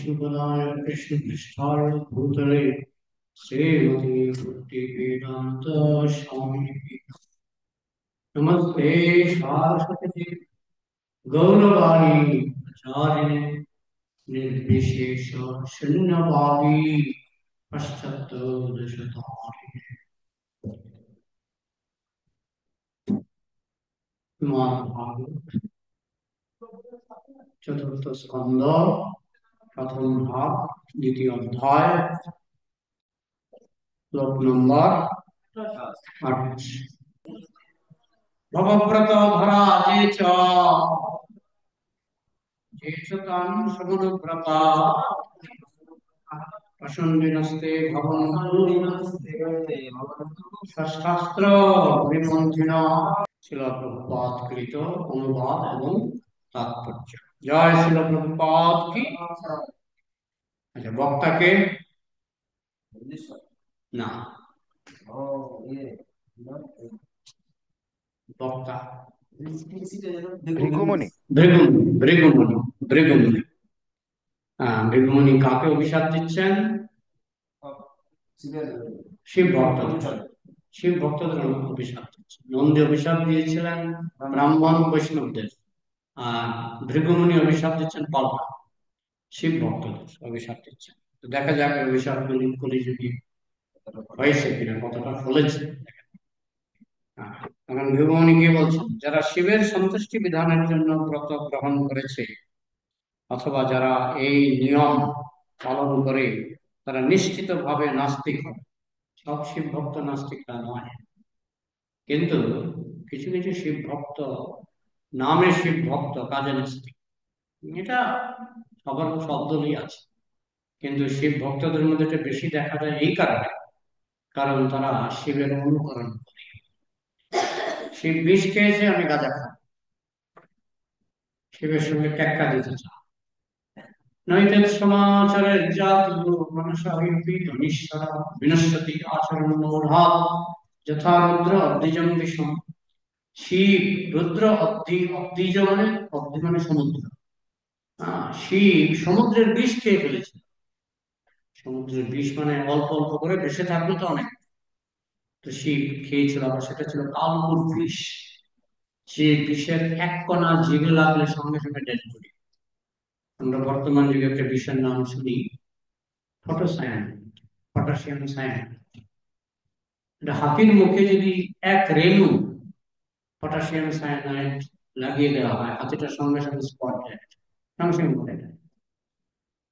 विष्णुपदाय कृष्णपृष्ठाय भूतले श्रीमती भक्ति वेदांत स्वामी नमस्ते शाश्वती गौरवाणी प्रचारिणे निर्विशेष शून्यवादी पश्चात्तरशतारिणे महाभारत चतुर्थ स्कंद प्रथम भाग द्वितीय अध्याय श्लोक नंबर 8 भवव्रत धरा चेततां समुद्रव्रता प्रसन्निनस्ते भवन्तु शास्त्र विमन्थिना শিল প্রভুপাদ কৃত অনুবাদ এবং তাৎপর্য। জয় শিল প্রভুপাদ কি। আচ্ছা, বক্তাকে না বক্তা ভৃগুমুনি। ভৃগুমুনি ভৃগুমুনি ভৃগুমুনি কাকে অভিশাপ দিচ্ছেন? শিব ভক্ত শিব ভক্তদের অভিশাপ দিচ্ছেন। নন্দী অভিশাপ দিয়েছিলেন ব্রাহ্মণ বৈষ্ণবদের, আর ভৃগুমুনি অভিশাপ দিচ্ছেন পাল্টা শিব ভক্তদের অভিশাপ দিচ্ছেন। তো দেখা যাক অভিশাপ কলিযুগে হয়েছে কিনা, কতটা ফলেছে। এখন ভৃগুমুনি কি বলছেন? যারা শিবের সন্তুষ্টি বিধানের জন্য ব্রত গ্রহণ করেছে অথবা যারা এই নিয়ম পালন করে তারা নিশ্চিত ভাবে নাস্তিক হবে। সব শিব ভক্ত নাস্তিকরা নয়, কিন্তু কিছু কিছু শিব ভক্ত নামে শিব ভক্ত কাজে নাস্তিক। এটা সবার সব দলই আছে, কিন্তু শিব ভক্তদের মধ্যে এটা বেশি দেখা যায় এই কারণে, কারণ তারা শিবের অনুকরণ করে। শিব বিষ খেয়েছে, আমি গাঁজা খাই, শিবের সঙ্গে টেক্কা দিতে চাই। নৈতদ সমাচারের জাত মনসাহিপি ধনিশ্বর বিনশ্বতি আচরণ মূঢ়াৎ যথা রুদ্র অব্দিজম বিষম। শিব রুদ্র অব্দিজ মানে অব্দি মানে সমুদ্র। শিব সমুদ্রের বিষ খেয়ে ফেলেছে। সমুদ্রের বিষ মানে অল্প অল্প করে ভেসে থাকলো তো অনেক, তো শিব খেয়েছিল। আবার সেটা ছিল কালকুট বিষ। যে বিষের এক কণা জিভে লাগলে সঙ্গে সঙ্গে ডেথ করি। আমরা বর্তমান যুগে একটা বিষের নাম শুনি ফটোসায়ানাইড, পটাশিয়াম সায়ানাইড। এটা হাতির মুখে যদি এক রেণু পটাশিয়াম সায়ানাইড লাগিয়ে দেওয়া হয়, হাতিটার সঙ্গে সঙ্গে স্পট ডেড, সঙ্গে সঙ্গে মরে যায়।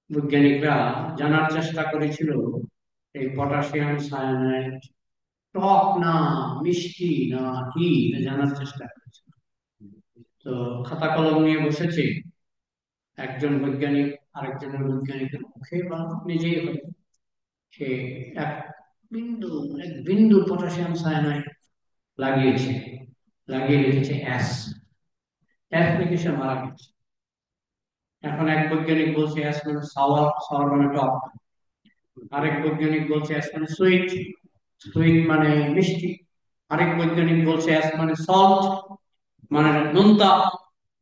বৈজ্ঞানিকরা জানার চেষ্টা করেছিল এই পটাশিয়াম সায়ানাইড টক না মিষ্টি না কি, জানার চেষ্টা করেছিল। তো খাতা কলম নিয়ে বসেছে একজন বৈজ্ঞানিক আরেকজনের বৈজ্ঞানিকের মুখে বা নিজেই হয়, সে এক এক বিন্দু পটাশিয়াম সায়ানাইড লাগিয়েছে, লাগিয়ে লিখেছে অ্যাস। অ্যাস লিখে সে মারা গেছে। এখন এক বৈজ্ঞানিক বলছে অ্যাস মানে সাওয়ার, সাওয়ার মানে টক। আরেক বৈজ্ঞানিক বলছে অ্যাস মানে সুইট, সুইট মানে মিষ্টি। আরেক বৈজ্ঞানিক বলছে অ্যাস মানে সল্ট, মানে নোনতা।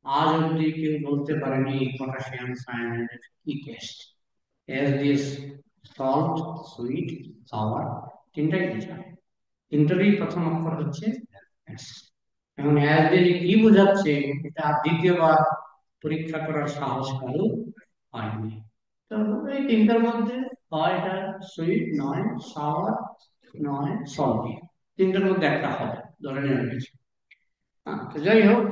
আজ অব্দি কেউ বলতে পারেনি পটাশিয়াম সায়ানাইডের কি টেস্ট। অ্যাস দিয়ে সল্ট, সুইট, সাওয়ার তিনটাই বোঝায়, তিনটারই প্রথম অক্ষর হচ্ছে S। এখন অ্যাস দিয়ে কি বোঝাচ্ছে এটা আর দ্বিতীয়বার পরীক্ষা করার সাহস কারো হয়নি। তো এই তিনটার মধ্যে হয় এটা সুইট নয়, সাওয়ার নয়, সল্টি, তিনটার মধ্যে একটা হবে ধরে নেওয়া গেছে। তো যাই হোক,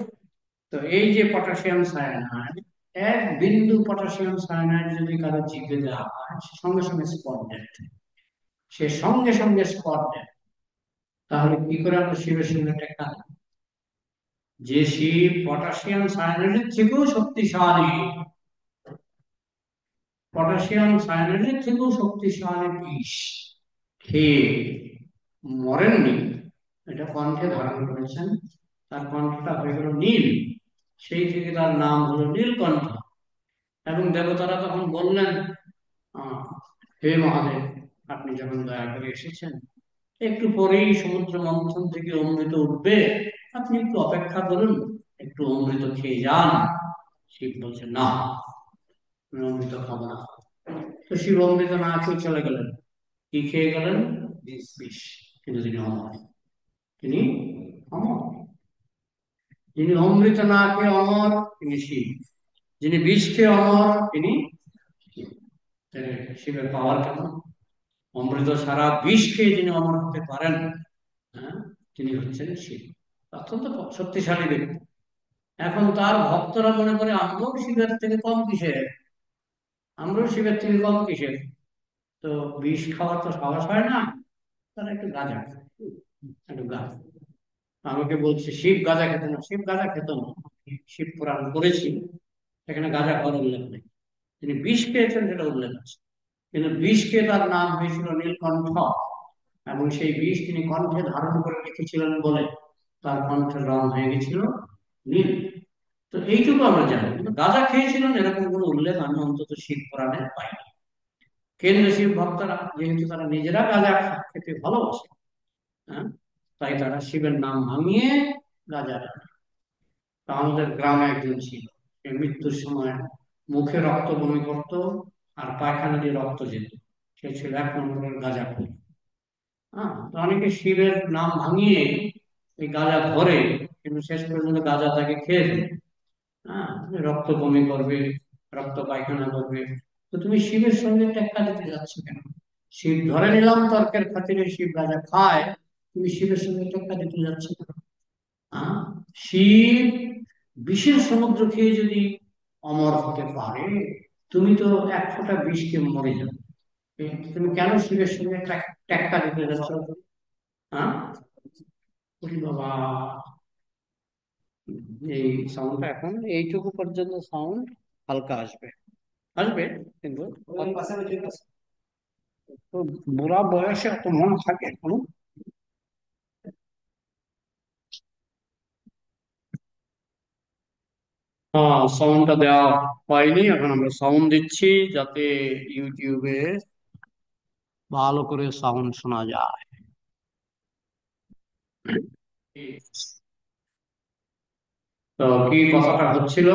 তো এই যে পটাশিয়াম সায়ানাইড, এক বিন্দু পটাশিয়াম সায়ানাইড যদি কারো জিভে দেওয়া হয়, সে সঙ্গে সঙ্গে স্পট ডেড, সে সঙ্গে সঙ্গে স্পট ডেড। তাহলে কি করে আমরা শিবের সঙ্গে টেক্কা দেব? যে শিব পটাশিয়াম সায়ানাইডের থেকেও শক্তিশালী, পটাশিয়াম সায়ানাইডের থেকেও শক্তিশালী বিষ খেয়ে মরেননি, এটা কণ্ঠে ধারণ করেছেন, তার কণ্ঠটা হয়ে গেল নীল, সেই থেকে তার নাম হলো নীলকণ্ঠ। এবং দেবতারা তখন বললেন, হে মহাদেব, আপনি যখন দয়া করে এসেছেন, একটু পরেই সমুদ্র মন্থন থেকে অমৃত উঠবে, আপনি একটু অপেক্ষা করুন, একটু অমৃত খেয়ে যান। শিব বলছে না, আমি অমৃত খাবো না, তো শিব অমৃত না খেয়ে চলে গেলেন, কি খেয়ে গেলেন? বিষ। কিন্তু তিনি অমর, তিনি অমর। যিনি অমৃত না খেয়ে অমর, তিনি শিব। যিনি বিষ খেয়ে অমর, তিনি শিব। তাহলে শিবের পাওয়ার কেমন? অমৃত সারা বিষ খেয়ে যিনি অমর হতে পারেন, হ্যাঁ, তিনি হচ্ছেন শিব। অত্যন্ত শক্তিশালী ব্যক্তি। এখন তার ভক্তরা মনে করে আমরাও শিবের থেকে কম কিসের, আমরাও শিবের থেকে কম কিসের। তো বিষ খাওয়ার তো সাহস হয় না, তারা একটু গাঁজা খায়, একটু গাঁজা। আমাকে বলছে শিব গাঁজা খেত না, শিব গাঁজা খেত না। শিব পুরাণ পড়েছি, সেখানে গাঁজা খাওয়ার উল্লেখ নেই। তিনি বিষ খেয়েছেন সেটা উল্লেখ আছে। কিন্তু বিষ খেয়ে তার নাম হয়েছিল নীলকণ্ঠ, এবং সেই বিষ তিনি কণ্ঠে ধারণ করে রেখেছিলেন বলে তার কণ্ঠের রং হয়ে গেছিল নীল। তো এইটুকু আমরা জানি, কিন্তু গাঁজা খেয়েছিলেন এরকম কোনো উল্লেখ আমি অন্তত শিব পুরাণে পাইনি। কেন্দ্রীয় শিব ভক্তরা যেহেতু তারা নিজেরা গাঁজা খেতে ভালোবাসে, হ্যাঁ, তাই তারা শিবের নাম ভাঙিয়ে গাঁজা খায়। তা আমাদের গ্রামে একজন ছিল, সে মৃত্যুর সময় মুখে রক্ত বমি করতো আর পায়খানা দিয়ে রক্ত যেত। সে ছিল 1 নম্বরের গাঁজাখোর। হ্যাঁ, তো অনেকে শিবের নাম ভাঙিয়ে এই গাঁজা ধরে, কিন্তু শেষ পর্যন্ত গাঁজা তাকে খেয়ে ফেলে। হ্যাঁ, রক্ত বমি করবে, রক্ত পায়খানা করবে। তো তুমি শিবের সঙ্গে টেক্কা দিতে যাচ্ছ কেন? শিব ধরে নিলাম তর্কের খাতিরে শিব গাঁজা খায়, তুমি শিবের সঙ্গে টেক্কা দিতে যাচ্ছ কেন? হ্যাঁ, শিব বিষের সমুদ্র খেয়ে যদি অমর হতে পারে, তুমি তো 1 ফোঁটা বিষ খেয়ে মরে যাবে। তুমি কেন শিবের সঙ্গে টেক্কা দিতে যাচ্ছ? হ্যাঁ, ওরে বাবা, এই সাউন্ডটা এখন এইটুকু পর্যন্ত সাউন্ড হালকা আসবে, আসবে, কিন্তু তো বুড়া বয়সে এত মন থাকে এখনো। হ্যাঁ, সাউন্ডটা দেওয়া হয়নি, এখন আমরা সাউন্ড দিচ্ছি যাতে ইউটিউবে ভালো করে সাউন্ড শোনা যায়। তো কি কথাটা হচ্ছিল?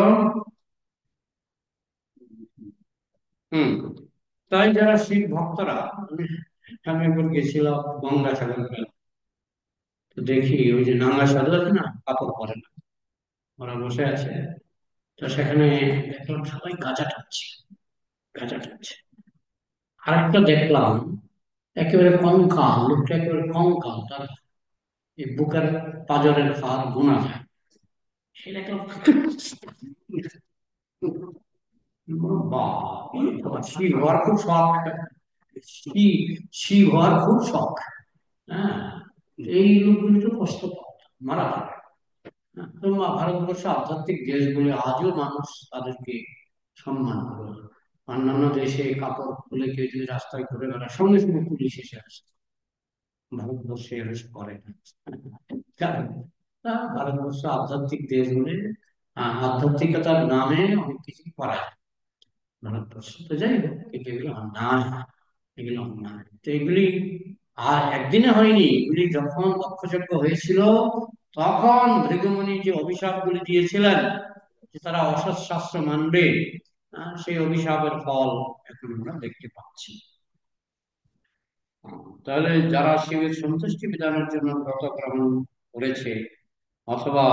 হুম, তাই যারা শিখ ভক্তরা, আমি একবার গেছিলাম গঙ্গাসাগর মেলা। তো দেখি ওই যে নাঙ্গা সাধু আছে না, কাপড় পরে না, ওরা বসে আছে। তো সেখানে দেখলাম সবাই গাঁজা টানছে, গাঁজা টানছে। আরেকটা দেখলাম একেবারে কঙ্কাল, লোকটা একেবারে কঙ্কাল, তার এই বুকের পাঁজরের হাড় গোনা যায়। সে দেখলাম বাবা, শিব হওয়ার খুব শখ, শিব শিব হওয়ার খুব শখ। হ্যাঁ, এই লোকগুলি তো কষ্ট পায়, মারা যায়। হ্যাঁ, তো ভারতবর্ষ আধ্যাত্মিক দেশ বলে আজও মানুষ তাদেরকে সম্মান করে। অন্যান্য দেশে কাপড় খুলে কেউ যদি রাস্তায় ঘুরে বেড়ায়, সঙ্গে সঙ্গে পুলিশ এসে আসে। ভারতবর্ষে অ্যারেস্ট করে না। কারণ ভারতবর্ষ আধ্যাত্মিক দেশ বলে আধ্যাত্মিকতার নামে অনেক কিছু করা যায় ভারতবর্ষে। তো যাই হোক, কিন্তু এগুলো অন্যায়, এগুলো অন্যায়। তো এগুলি আর একদিনে হয়নি, এগুলি যখন দক্ষযজ্ঞ হয়েছিল তখন ভৃগুমুনি যে অভিশাপগুলি দিয়েছিলেন যে তারা অসৎ শাস্ত্র মানবে, সেই অভিশাপের ফল এখন আমরা দেখতে পাচ্ছি। তাহলে যারা শিবের সন্তুষ্টি বিধানের জন্য ব্রত গ্রহণ করেছে, অথবা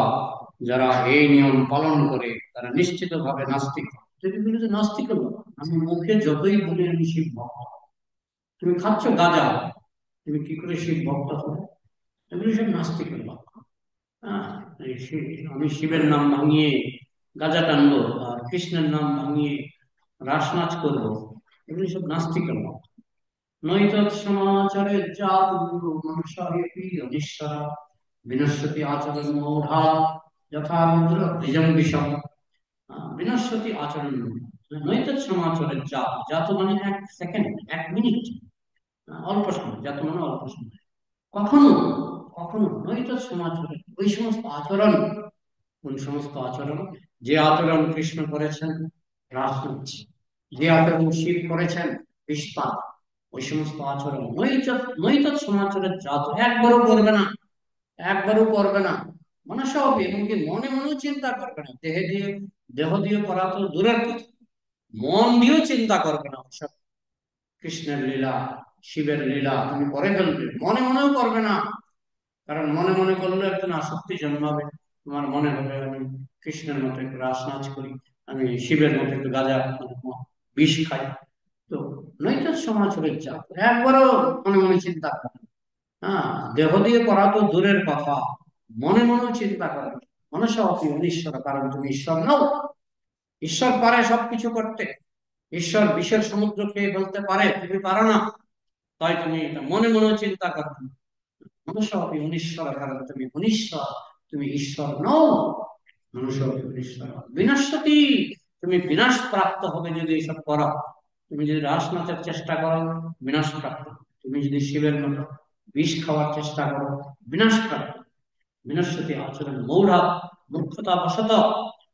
যারা এই নিয়ম পালন করে, তারা নিশ্চিতভাবে নাস্তিক। যদি বলি যে নাস্তিক হলো, আমি মুখে যতই বলি আমি শিব ভক্ত, তুমি খাচ্ছ গাঁজা, তুমি কি করে শিব ভক্ত হবে? এগুলি সব নাস্তিকের লক্ষণ। হ্যাঁ, আমি শিবের নাম ভাঙিয়ে গাঁজা টানবো আর কৃষ্ণের নাম ভাঙিয়ে রাস নাচ করবো, এগুলি সব নাস্তিকের লক্ষণ। নৈতৎ সমাচারে জাত গুরু মনুষ্যায়পি অনিশ্বর বিনশ্যতি আচরণ মৌঢ়া যথা রুদ্র দ্বিজং বিষম। বিনশ্যতি আচরণ নৈতৎ সমাচারের জাত, জাত মানে 1 সেকেন্ড, 1 মিনিট, অল্প সময়, জাত মানে অল্প সময়। কখনো কখনো নৈতৎ সমাচারে ওই সমস্ত আচরণ, কোন সমস্ত আচরণ? যে আচরণ কৃষ্ণ করেছেন রাসনাচ, যে আচরণ শিব করেছেন বিষপান, ওই সমস্ত আচরণ নৈতৎ সমাচারের জাত, একবারও করবে না, একবারও করবে না। মনসা হবে, এমনকি মনে মনেও চিন্তা করবে না। দেহ দিয়ে করা তো দূরের কথা, মন দিয়েও চিন্তা করবে না ওসব কৃষ্ণের লীলা, শিবের লীলা তুমি করে ফেলবে, মনে মনেও করবে না। কারণ মনে মনে করলে একজন আসক্তি জন্মাবে। তোমার মনে হবে আমি কৃষ্ণের মতো একটু রাস নাচ করি, আমি শিবের মতো একটু গাঁজা বিষ খাই। তো নৈত সমাচরের চাপ একবারও মনে মনে চিন্তা করে। হ্যাঁ, দেহ দিয়ে করা তো দূরের কথা, মনে মনেও চিন্তা করে মনসা অপি অনিশ্বর, কারণ তুমি ঈশ্বর নও। ঈশ্বর পারে সবকিছু করতে, ঈশ্বর বিশ্বের সমুদ্র খেয়ে ফেলতে পারে, তুমি পারো না। তাই তুমি এটা মনে মনেও চিন্তা করো। মনসা অপি অনিশ্বর, কারণ তুমি অনিশ্বর, তুমি ঈশ্বর নও। মনসা অপি অনিশ্বর বিনশ্বতি, তুমি বিনাশ প্রাপ্ত হবে যদি এসব করো। তুমি যদি রাস নাচের চেষ্টা করো, বিনাশ প্রাপ্ত। তুমি যদি শিবের মতো বিষ খাওয়ার চেষ্টা করো, বিনাশ প্রাপ্ত। বিনশ্বতি আচরণ মৌঢ়া, মূর্খতা বশত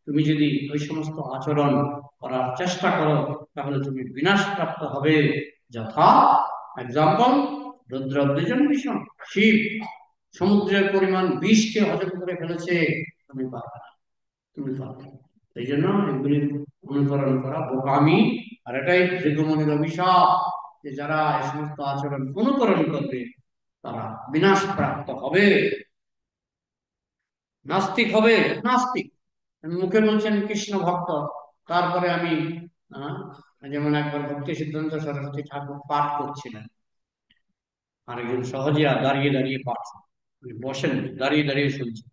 তুমি যদি ওই সমস্ত আচরণ করার চেষ্টা করো, তাহলে তুমি বিনাশ প্রাপ্ত হবে। যথা এক্সাম্পল, রুদ্র দ্বিজন ভীষণ, শিব সমুদ্রের পরিমাণ বিষকে হজম করে ফেলেছে, তুমি পারবে না, তুমি পারবে না। এই জন্য এগুলি অনুকরণ করা বোকামি। আর এটাই ভৃগুমুনির অভিশাপ, যে যারা এই সমস্ত আচরণ অনুকরণ করবে তারা বিনাশ প্রাপ্ত হবে, নাস্তিক হবে। নাস্তিক মুখে বলছেন কৃষ্ণ ভক্ত, তারপরে আমি আহ, যেমন একবার ভক্তি সিদ্ধান্ত সরস্বতী ঠাকুর পাঠ করছিলেন, আরেকজন সহজিয়া দাঁড়িয়ে দাঁড়িয়ে পাঠ, উনি বসেন, দাঁড়িয়ে দাঁড়িয়ে শুনছেন।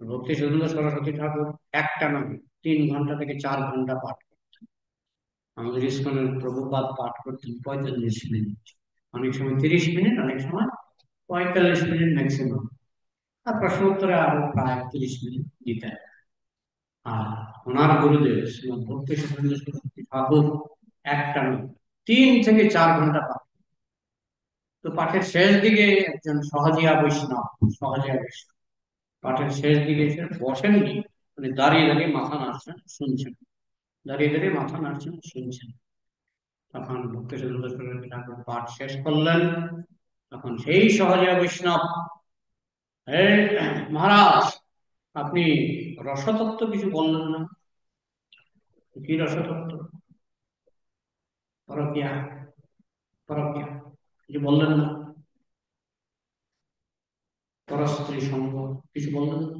ভক্তি সিদ্ধান্ত সরস্বতী ঠাকুর একটা নয়, 3 ঘন্টা থেকে 4 ঘন্টা পাঠ করতেন। আমাদের ইস্কনের প্রভুপাদ পাঠ করতেন 45 মিনিট, অনেক সময় 30 মিনিট, অনেক সময় 45 মিনিট ম্যাক্সিমাম। আর প্রশ্ন উত্তরে আরো প্রায় 30 মিনিট দিতেন। আর ওনার গুরুদেব শ্রীমদ ভক্তি সিদ্ধান্ত সরস্বতী ঠাকুর একটা নয়, 3 থেকে 4 ঘন্টা পাঠ। তো পাঠের শেষ দিকে একজন সহজিয়া বৈষ্ণব, সহজিয়া বৈষ্ণব পাঠের শেষ দিকে এসে বসেননি, মানে দাঁড়িয়ে দাঁড়িয়ে মাথা নাড়ছেন শুনছেন, দাঁড়িয়ে দাঁড়িয়ে মাথা নাড়ছেন শুনছেন। তখন ভক্তি সিদ্ধান্ত সরস্বতী ঠাকুর পাঠ শেষ করলেন। তখন সেই সহজিয়া বৈষ্ণব, হে মহারাজ, আপনি রসতত্ত্ব কিছু বললেন না। কি রসতত্ত্ব? পরকিয়া, পরকিয়া কিছু বললেন না, পরস্ত্রী সঙ্গ কিছু বললেন না।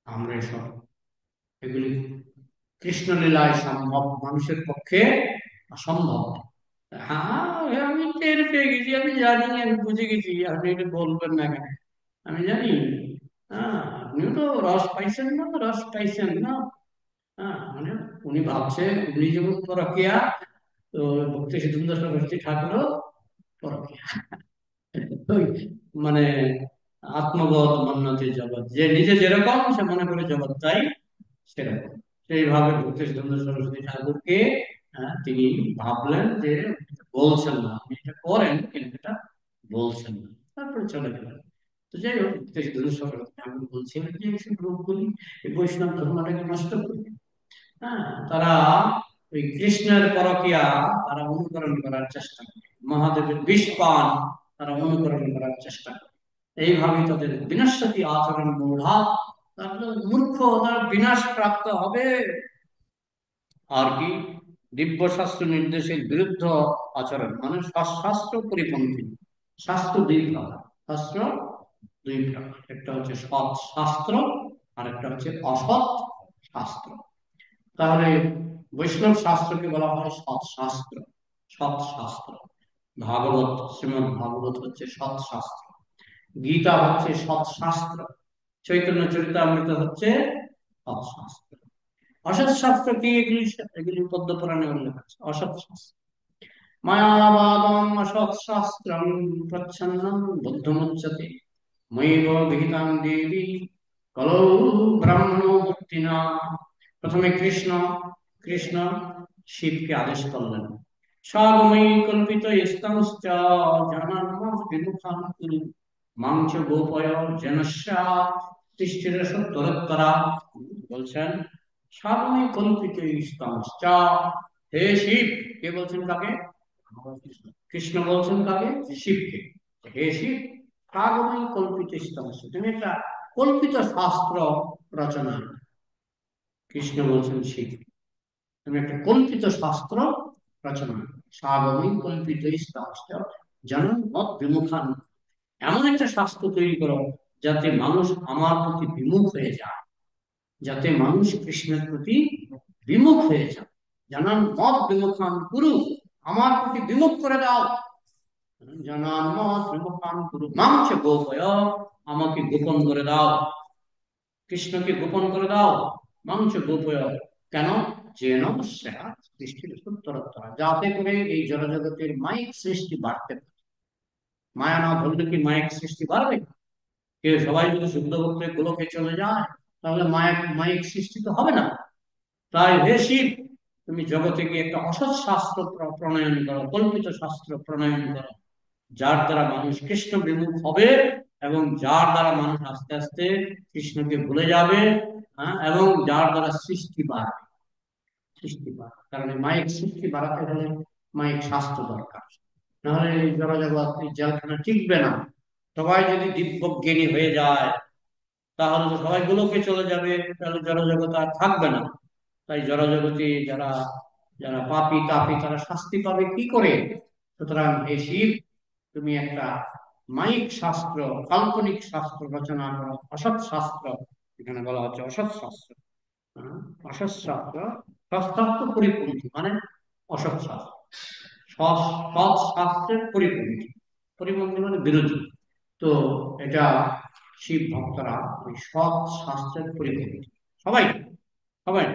আমরা এসব, এগুলি কৃষ্ণলীলায় সম্ভব, মানুষের পক্ষে অসম্ভব। হ্যাঁ, আমি টের পেয়ে গেছি, আমি জানি, আমি বুঝে গেছি, আপনি এটা বলবেন না কেন, আমি জানি। হ্যাঁ, আপনিও তো রস পাইছেন না, রস পাইছেন না। হ্যাঁ, মানে উনি ভাবছে উনি যেমন পরকিয়া, তো ভক্তি সিদ্ধান্ত সরস্বতী ঠাকুরও পরকিয়া। ওই মানে আত্মবোধ মান্যতে জগৎ, যে নিজে যেরকম সে মনে করে জগৎ তাই সেরকম। সেইভাবে ভক্তি সিদ্ধান্ত সরস্বতী ঠাকুরকে তিনি ভাবলেন যে বলছেন না, আপনি এটা করেন কিন্তু এটা বলছেন না, তারপরে চলে গেলেন। তো যাই হোক, ভক্তি সিদ্ধান্ত সরস্বতী ঠাকুর বলছিলেন যে এইসব লোকগুলি এই বৈষ্ণব ধর্মটাকে নষ্ট করবে। হ্যাঁ, তারা ওই কৃষ্ণের পরকিয়া তারা অনুকরণ করার চেষ্টা করে, মহাদেবের বিষ পান তারা অনুকরণ করার চেষ্টা করে। এইভাবে তাদের বিনশ্বতী আচরণ মূঢ়া, তারা মূর্খ, তারা বিনাশ প্রাপ্ত হবে। আর কি? দিব্য শাস্ত্র নির্দেশের বিরুদ্ধ আচরণ, মানে শাস্ত্র পরিপন্থী। শাস্ত্র দুই প্রকার, শাস্ত্র দুই প্রকার, একটা হচ্ছে সৎ শাস্ত্র, আর একটা হচ্ছে অসৎ শাস্ত্র। তাহলে বৈষ্ণব শাস্ত্রকে বলা হয় সৎ শাস্ত্র। সৎ শাস্ত্র, ভাগবত, শ্রীমদ ভাগবত হচ্ছে সৎ শাস্ত্র, গীতা হচ্ছে সৎ শাস্ত্র, চৈতন্য চরিতামৃত হচ্ছে সৎ শাস্ত্র। অসৎ শাস্ত্র কি? এগুলি এগুলি পদ্ম পুরাণে উল্লেখ আছে। অসৎ শাস্ত্র মায়াবাদম অসৎ শাস্ত্রম প্রচ্ছন্নম বুদ্ধমুচ্যতে মৈব বিহিতাং দেবী কলৌ ব্রাহ্মণ মুক্তিনা। প্রথমে কৃষ্ণ, কৃষ্ণ শিবকে আদেশ করলেন, স্বগময়ী কল্পিত স্তংশ্চ জানান্মাং বিমুখাং কুরু মাং চ গোপয় যেন স্যাৎ সৃষ্টির সত্তরোত্তরা। বলছেন স্বগময়ী কল্পিত স্তংশ্চ, হে শিব। কে বলছেন কাকে? কৃষ্ণ বলছেন কাকে? শিবকে। হে শিব, স্বগময়ী কল্পিত স্তংশ্চ, তুমি একটা কল্পিত শাস্ত্র রচনা। কৃষ্ণ বলছেন শিব, তুমি একটা কল্পিত শাস্ত্র রচনা, স্বাগমী কল্পিত শাস্ত্র জনন মত বিমুখান, এমন একটা শাস্ত্র তৈরি করো যাতে মানুষ আমার প্রতি বিমুখ হয়ে যায়, যাতে মানুষ কৃষ্ণের প্রতি বিমুখ হয়ে যায়। জানান মত বিমুখান গুরু, আমার প্রতি বিমুখ করে দাও। জানান মত বিমুখান গুরু মাংস গোপয়, আমাকে গোপন করে দাও, কৃষ্ণকে গোপন করে দাও। মাংস গোপয়, কেন? যেন সৃষ্টির উত্তরোত্তর, যাতে করে এই জড়জগতের মাইক সৃষ্টি বাড়তে পারে। মায়া না ধরলে কি মাইক সৃষ্টি বাড়বে? কেউ সবাই যদি শুদ্ধ ভক্তে গোলকে চলে যায়, তাহলে মাইক মাইক সৃষ্টি তো হবে না। তাই হে শিব, তুমি জগতে গিয়ে একটা অসৎ শাস্ত্র প্রণয়ন করো, কল্পিত শাস্ত্র প্রণয়ন করো, যার দ্বারা মানুষ কৃষ্ণ বিমুখ হবে এবং যার দ্বারা মানুষ আস্তে আস্তে কৃষ্ণকে ভুলে যাবে। হ্যাঁ, এবং যার দ্বারা সৃষ্টি বাড়বে, সৃষ্টি বাড়বে। কারণ মাইক সৃষ্টি বাড়াতে হলে মাইক শাস্ত্র দরকার, নাহলে এই জড়জগৎ এই জেলখানা টিকবে না। সবাই যদি দিব্যজ্ঞানী হয়ে যায়, তাহলে তো সবাই গোলকে চলে যাবে, তাহলে জড়জগৎ আর থাকবে না। তাই জড়জগতে যারা যারা পাপী তাপী তারা শাস্তি পাবে কি করে? সুতরাং হে শিব, তুমি একটা মাইক শাস্ত্র, কাল্পনিক শাস্ত্র রচনা করো, অসৎ শাস্ত্র, এখানে বলা হচ্ছে অসৎ শাস্ত্র। হ্যাঁ, অসৎ শাস্ত্র, সৎশাস্ত্র পরিপন্থী মানে অসৎ শাস্ত্র, সৎ সৎ শাস্ত্রের পরিপন্থী, পরিপন্থী মানে বিরোধী। তো এটা শিব ভক্তরা ওই সৎ শাস্ত্রের পরিপন্থী, সবাই সবাই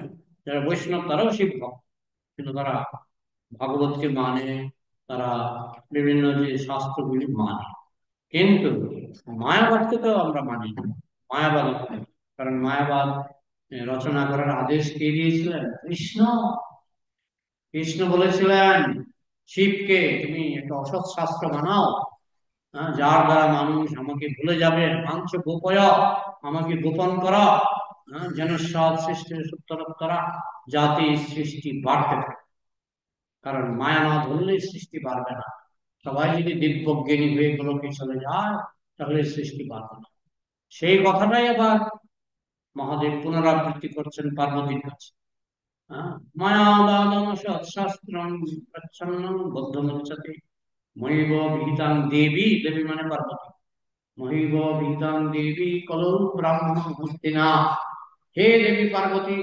যারা বৈষ্ণব তারাও শিব ভক্ত, কিন্তু তারা ভাগবতকে মানে, তারা বিভিন্ন যে শাস্ত্রগুলি মানে, কিন্তু মায়াবাদকে তো আমরা মানি না। মায়াবাদ, কারণ মায়াবাদ রচনা করার আদেশ কে দিয়েছিলেন? কৃষ্ণ। কৃষ্ণ বলেছিলেন শিবকে, তুমি একটা অসৎ শাস্ত্র বানাও, যার দ্বারা মানুষ আমাকে ভুলে যাবে, মাংস গোপয়, আমাকে গোপন করা, যেন সব সৃষ্টির উত্তরোত্তরা, যাতে সৃষ্টি বাড়তে থাকে। কারণ মায়া না ধরলে সৃষ্টি বাড়বে না। সবাই যদি দিব্যজ্ঞানী হয়ে গোলকে চলে যায়, তাহলে সৃষ্টি বাড়বে না। সেই কথাটাই আবার মহাদেব পুনরাবৃত্তি করছেন পার্বতীর কাছে। হ্যাঁ, মায়াবাদম সৎশাস্ত্রং প্রচ্ছন্নং বদ্ধমুচ্যতে মহিব বিহিতাং দেবী, দেবী মানে পার্বতী, মহিব বিহিতাং দেবী কলৌ ব্রাহ্মণ মূর্তিনা। হে দেবী পার্বতী,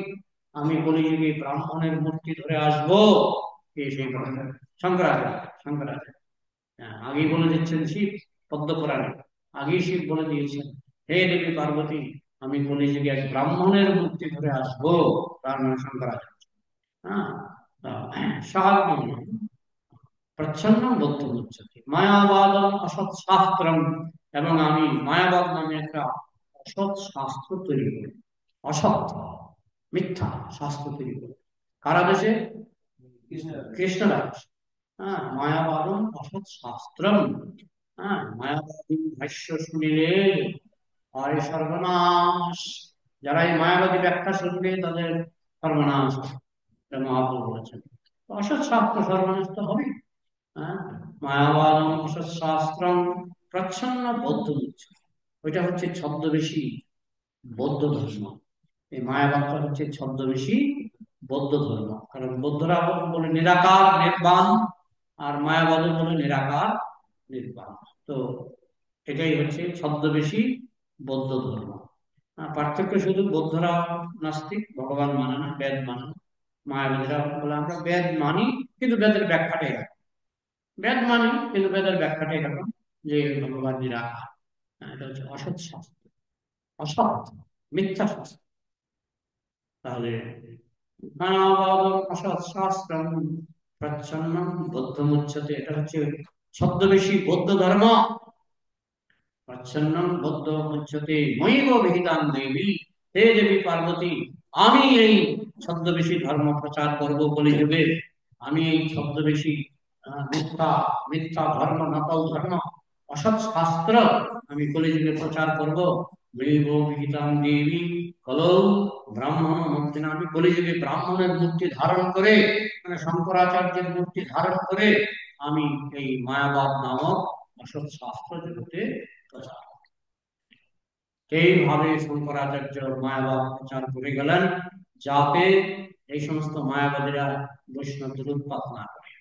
আমি কলিযুগে ব্রাহ্মণের মূর্তি ধরে আসবো। কে সেই কথা? শঙ্করাচার্য। শঙ্করাচার্য আগেই বলে দিচ্ছেন শিব, পদ্মপুরাণে আগেই শিব বলে দিয়েছেন, হে দেবী পার্বতী, আমি কলিযুগে এক ব্রাহ্মণের মূর্তি ধরে আসবো। তার নাম শঙ্করাচার্য। হ্যাঁ, সাহায্য প্রচ্ছন্ন বৌদ্ধ উচ্চতে মায়াবাদম অসৎ শাস্ত্রম, এবং আমি মায়াবাদ নামে একটা অসৎ শাস্ত্র তৈরি করি, অসৎ মিথ্যা শাস্ত্র তৈরি করি। কারা দেশে? কৃষ্ণদাস। হ্যাঁ, মায়াবাদম অসৎ শাস্ত্রম। হ্যাঁ, মায়াবাদী ভাষ্য শুনিলে হয় সর্বনাশ। যারা এই মায়াবাদী ব্যাখ্যা শুনবে তাদের সর্বনাশ, এটা মহাপ্রভু বলেছেন। অসৎ শাস্ত্র সর্বনাশ তো হবে। হ্যাঁ, মায়াবাদম অসৎ শাস্ত্রম প্রচ্ছন্ন বৌদ্ধ বুঝছে, ওইটা হচ্ছে ছদ্মবেশী বৌদ্ধ ধর্ম। এই মায়াবাদটা হচ্ছে ছদ্মবেশী বৌদ্ধ ধর্ম, কারণ বৌদ্ধরা বলে নিরাকার নির্বাণ, আর মায়াবাদ বলে নিরাকার নির্বাণ। তো এটাই হচ্ছে ছদ্মবেশী বৌদ্ধ ধর্ম। পার্থক্য শুধু বৌদ্ধরা নাস্তিক, ভগবান মানে না, বেদ মানে না। মায়াবাদীরা বলে আমরা বেদ মানি, কিন্তু বেদের ব্যাখ্যাটাই এরকম। বেদ মানি কিন্তু বেদের ব্যাখ্যাটাই এরকম যে ভগবান নিরাকার। এটা হচ্ছে অসৎ শাস্ত্র, অসৎ মিথ্যা শাস্ত্র। তাহলে মায়াবাদম অসৎ শাস্ত্রম প্রচ্ছন্নম বৌদ্ধমুচ্যতে, এটা হচ্ছে ছদ্মবেশী বৌদ্ধ ধর্ম। প্রচ্ছন্নম বৌদ্ধ মুচ্যতে ময়িব বিহিতাং দেবী, হে দেবী পার্বতী, আমি এই ছদ্মবেশী ধর্ম প্রচার করব কলিযুগে। আমি এই ছদ্মবেশী মিথ্যা মিথ্যা ধর্ম, নকল ধর্ম, অসৎ শাস্ত্র আমি কলিযুগে প্রচার করব। ময়িব বিহিতাং দেবী কলৌ ব্রাহ্মণ মূর্তি, আমি কলিযুগে ব্রাহ্মণের মূর্তি ধারণ করে, মানে শঙ্করাচার্যের মূর্তি ধারণ করে আমি এই মায়াবাদ নামক অসৎ শাস্ত্র জগতে প্রচার। এইভাবে শঙ্করাচার্য মায়াবাদ প্রচার করে গেলেন, যাতে এই সমস্ত মায়াবাদীরা বৈষ্ণবদের উৎপাত না করে।